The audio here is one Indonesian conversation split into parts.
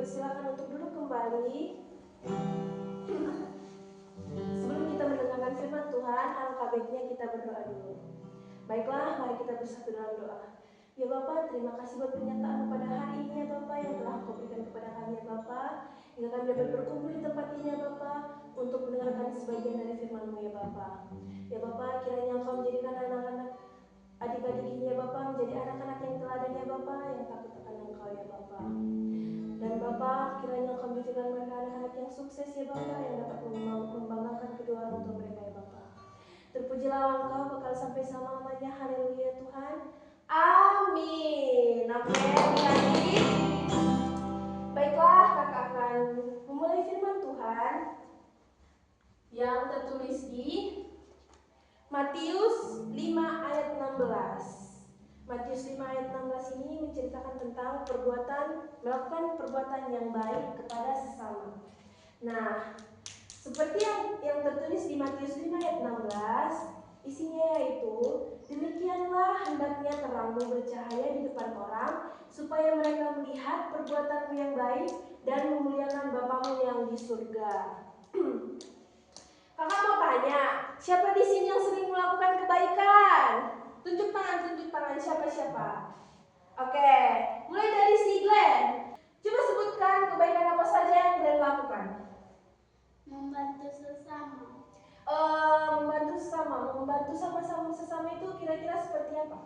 dipersilakan untuk duduk kembali. Sebelum kita mendengarkan firman Tuhan, alangkah baiknya kita berdoa dulu. Baiklah, mari kita bersatu dalam doa. Ya Bapa, terima kasih buat pernyataan pada hari ini ya Bapa yang telah Kau berikan kepada kami ya Bapa. Hingga kami dapat berkumpul di tempat ini ya Bapa untuk mendengarkan sebagian dari firman-Mu ya Bapa. Ya Bapa, kiranya Engkau menjadikan anak-anak adik-adik ini ya Bapa menjadi anak-anak yang teladan ya Bapa, yang takut akan Engkau ya Bapa. Dan Bapa, kiranya Engkau menjadikan mereka anak-anak yang sukses ya Bapa, yang dapat membanggakan kedua orang tua mereka ya Bapa. Terpujilah Engkau bakal sampai selama-lamanya. Haleluya Tuhan. Amin. Amin. Adik-adik. Baiklah, kakak akan memulai firman Tuhan yang tertulis di Matius 5 ayat 16. Matius 5 ayat 16 ini menceritakan tentang melakukan perbuatan yang baik kepada sesama. Nah, seperti yang tertulis di Matius 5 ayat 16, isinya yaitu, demikianlah hendaknya terangmu bercahaya di depan orang, supaya mereka melihat perbuatanmu yang baik dan memuliakan Bapamu yang di surga. Kakak mau tanya, siapa di sini yang sering melakukan kebaikan? Tunjuk tangan, siapa? Oke, mulai dari si Glenn. Coba sebutkan kebaikan apa saja yang Glenn lakukan. Membantu sesama. Membantu sama sesama itu kira-kira seperti apa?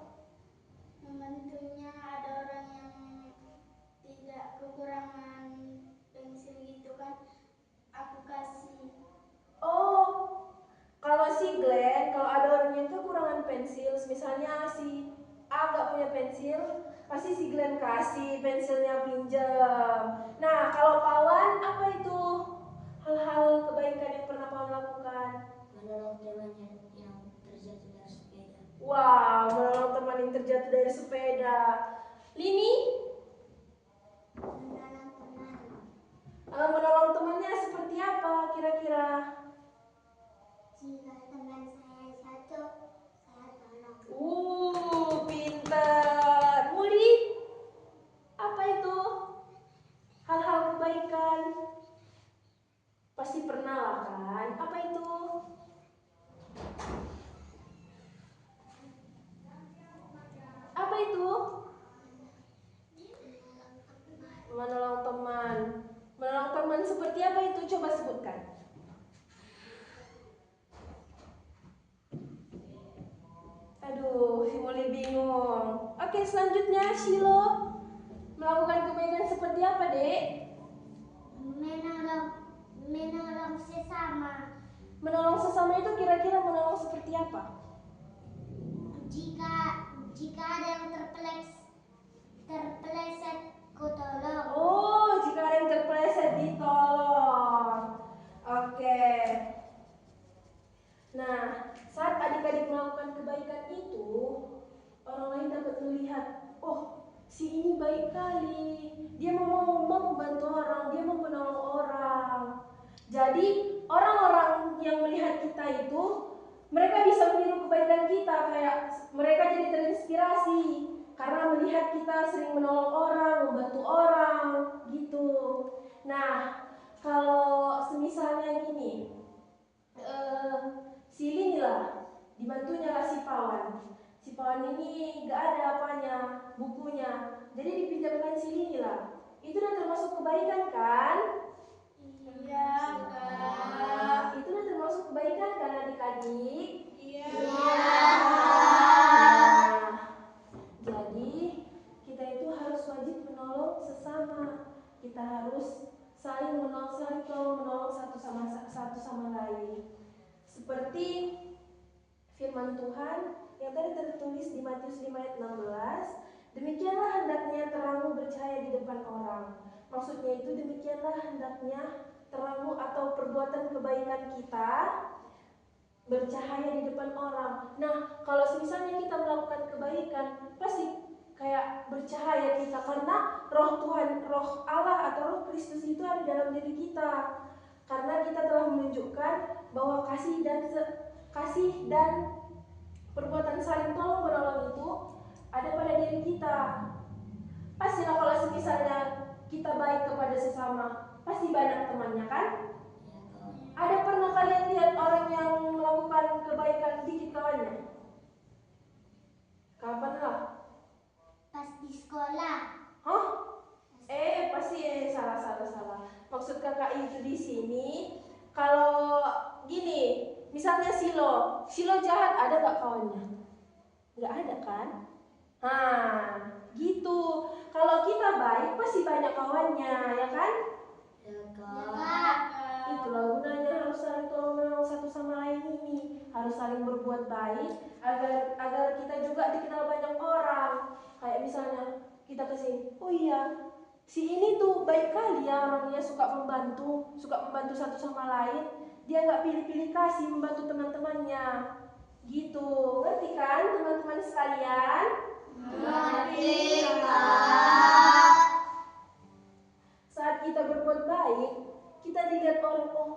Membantunya ada orang yang tidak kekurangan pensil gitu kan, aku kasih. Oh, kalau si Glenn, kalau ada orang yang kekurangan pensil, misalnya si A nggak punya pensil, pasti si Glenn kasih pensilnya, pinjam. Nah, kalau Pawan, apa itu hal-hal kebaikan yang pernah Pawan lakukan? Menolong temannya yang terjatuh dari sepeda. Wow, menolong teman yang terjatuh dari sepeda. Lini? Menolong teman. Menolong temannya seperti apa kira-kira? Jika teman saya jatuh, saya tolong. Pintar. Muli? Apa itu? Hal-hal kebaikan. Pasti pernah lah kan? Apa itu? Apa itu? Menolong teman. Menolong teman seperti apa itu? Coba sebutkan. Aduh, mulai bingung. Oke, selanjutnya Shilo. Melakukan kebaikan seperti apa, Dek? Menolong sesama. Menolong sesama itu kira-kira menolong seperti apa? Jika ada yang terpeleset, ku tolong. Oh, jika ada yang terpeleset ditolong. Oke. Nah, saat adik-adik melakukan kebaikan itu, orang lain dapat melihat, oh, si ini baik kali. Dia mau membantu orang, dia mau menolong orang. Jadi, orang-orang yang melihat kita itu, mereka bisa meniru kebaikan kita, kayak mereka jadi terinspirasi karena melihat kita sering menolong orang, membantu orang, gitu. Nah, kalau semisalnya gini, si Lini lah, dibantunya lah si Pawan. Si Pawan ini gak ada apanya, bukunya, jadi dipinjamkan si Lini lah. Itu udah termasuk kebaikan kan? Iya, Kak. Itu udah termasuk kebaikan kan adik-adik? Iya. Nah, jadi kita itu harus wajib menolong sesama. Kita harus saling tolong menolong satu sama lain. Seperti firman Tuhan yang tadi tertulis di Matius 5 ayat 16, demikianlah hendaknya terangmu bercahaya di depan orang. Maksudnya itu demikianlah hendaknya terangmu atau perbuatan kebaikan kita bercahaya di depan orang. Nah, kalau misalnya kita melakukan kebaikan, pasti kayak bercahaya kita karena roh Tuhan, roh Allah atau roh Kristus itu ada dalam diri kita. Karena kita telah menunjukkan bahwa kasih dan perbuatan saling tolong menolong itu ada pada diri kita. Pastilah kalau misalnya kita baik kepada kepada sesama, pasti banyak temannya kan? Ya, kawan. Ada pernah kalian lihat orang yang melakukan kebaikan dikit kawannya? Kapan lah? Pas di sekolah. Hah? Pasti salah. Maksud kakak itu di sini, kalau gini, misalnya Silo jahat, ada gak kawannya? Gak ada kan? Nah, gitu. Kalau kita baik, pasti banyak kawannya, ya kan? Ya, Kak. Itulah gunanya harus saling tolong menolong satu sama lain ini. Harus saling berbuat baik agar kita juga dikenal banyak orang. Kayak misalnya kita kesini, oh iya, si ini tuh baik kali ya orangnya, suka membantu satu sama lain. Dia nggak pilih-pilih kasih membantu teman-temannya. Gitu, ngerti kan teman-teman sekalian? Ngerti, Kak. Saat kita berbuat baik, kita dilihat orang, oh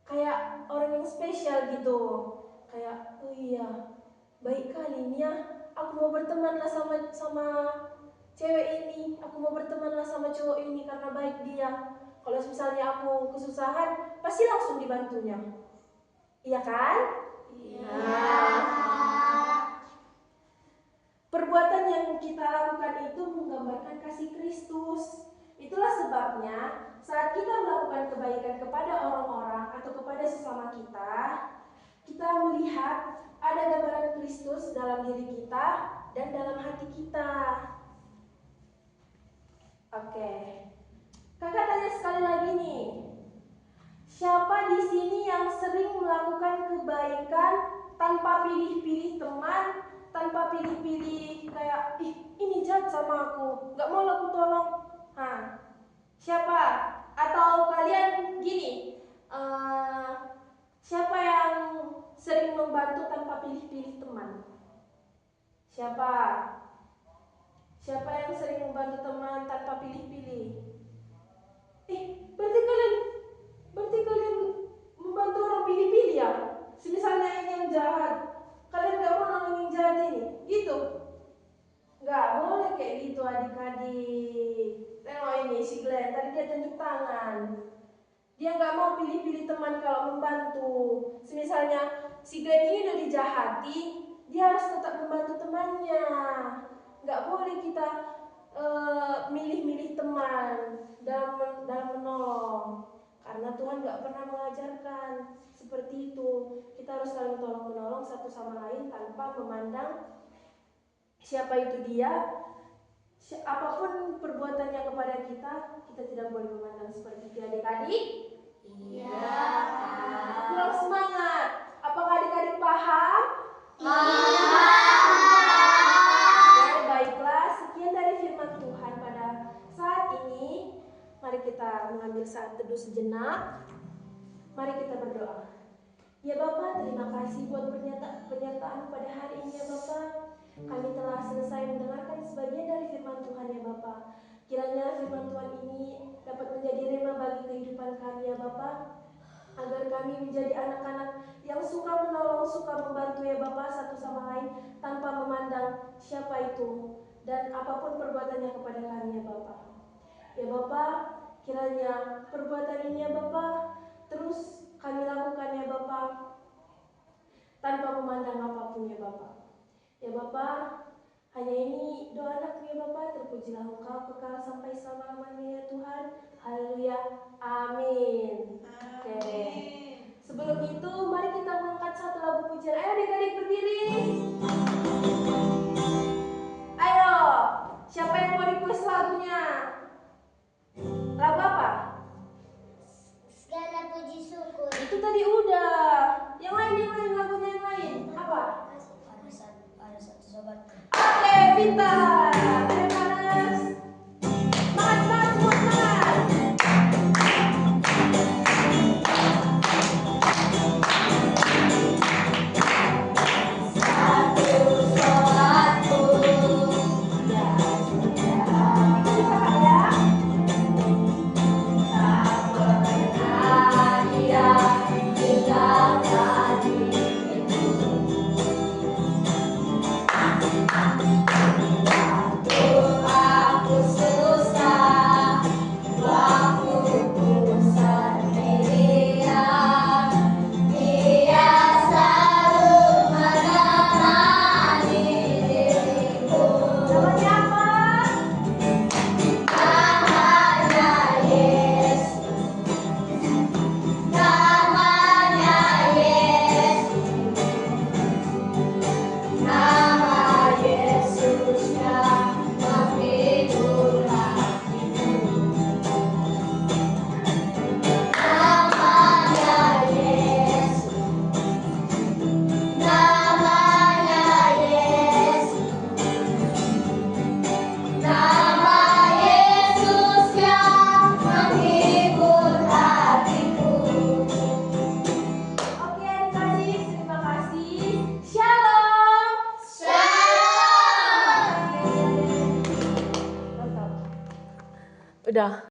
kayak orang yang spesial gitu. Kayak, oh iya, baik kali ini ya, aku mau bertemanlah sama cewek ini, aku mau bertemanlah sama cowok ini karena baik dia. Kalau misalnya aku kesusahan, pasti langsung dibantunya. Iya kan? Iya. Perbuatan yang kita lakukan itu menggambarkan kasih Kristus. Itulah sebabnya saat kita melakukan kebaikan kepada orang-orang atau kepada sesama kita melihat ada gambaran Kristus dalam diri kita dan dalam hati kita. Oke. Kakak tanya sekali lagi nih. Siapa di sini yang sering melakukan kebaikan tanpa pilih-pilih teman, tanpa pilih-pilih kayak, ini jahat sama aku, gak mau aku tolong. Siapa? Atau kalian gini, siapa yang sering membantu tanpa pilih-pilih teman? Siapa? Siapa yang sering membantu teman tanpa pilih-pilih? Berarti kalian membantu orang pilih-pilih ya? Misalnya ini yang jahat, kalian gak mau nolongin yang jahat ini, gitu? Gak boleh kayak gitu adik-adik. Tengok ini si Glenn, tadi dia tunjuk tangan. Dia gak mau pilih-pilih teman kalau membantu. Misalnya si Glenn ini udah dijahati, dia harus tetap membantu temannya. Gak boleh kita milih-milih teman dalam menolong. Karena Tuhan gak pernah mengajarkan seperti itu. Kita harus saling tolong-menolong satu sama lain tanpa memandang siapa itu dia. Apapun perbuatannya kepada kita tidak boleh memandang seperti itu. Adik-adik? Iya. Kurang semangat. Apakah adik-adik paham? Paham. Oke, baiklah. Sekian dari firman Tuhan pada saat ini. Mari kita mengambil saat teduh sejenak. Mari kita berdoa. Ya Bapa, terima kasih buat penyertaan pada hari ini ya Bapa. Kami telah selesai mendengarkan sebagian dari firman Tuhan ya Bapa. Kiranya firman Tuhan ini dapat menjadi rema bagi kehidupan kami ya Bapa. Agar kami menjadi anak-anak yang suka menolong, suka membantu ya Bapa satu sama lain tanpa memandang siapa itu dan apapun perbuatannya kepada kami ya Bapa. Ya Bapa, kiranya perbuatan ini ya Bapa terus kami lakukan ya Bapa tanpa memandang apapun ya Bapa. Ya Bapa, hanya ini doa anakmu ya Bapa, terpujilah Engkau kekal sampai selama-lamanya ya Tuhan. Haleluya. Amin. Oke. Sebelum itu mari kita mengangkat satu lagu pujian. Ayo adik-adik berdiri. Ayo, siapa yang mau request lagunya? Lagu apa? Segala puji syukur. Itu tadi udah. Yang lain lagunya yang lain. Apa? Ada satu sobat. Oke, pintar. Ayo panas. Semangat, semua semangat. Sudah.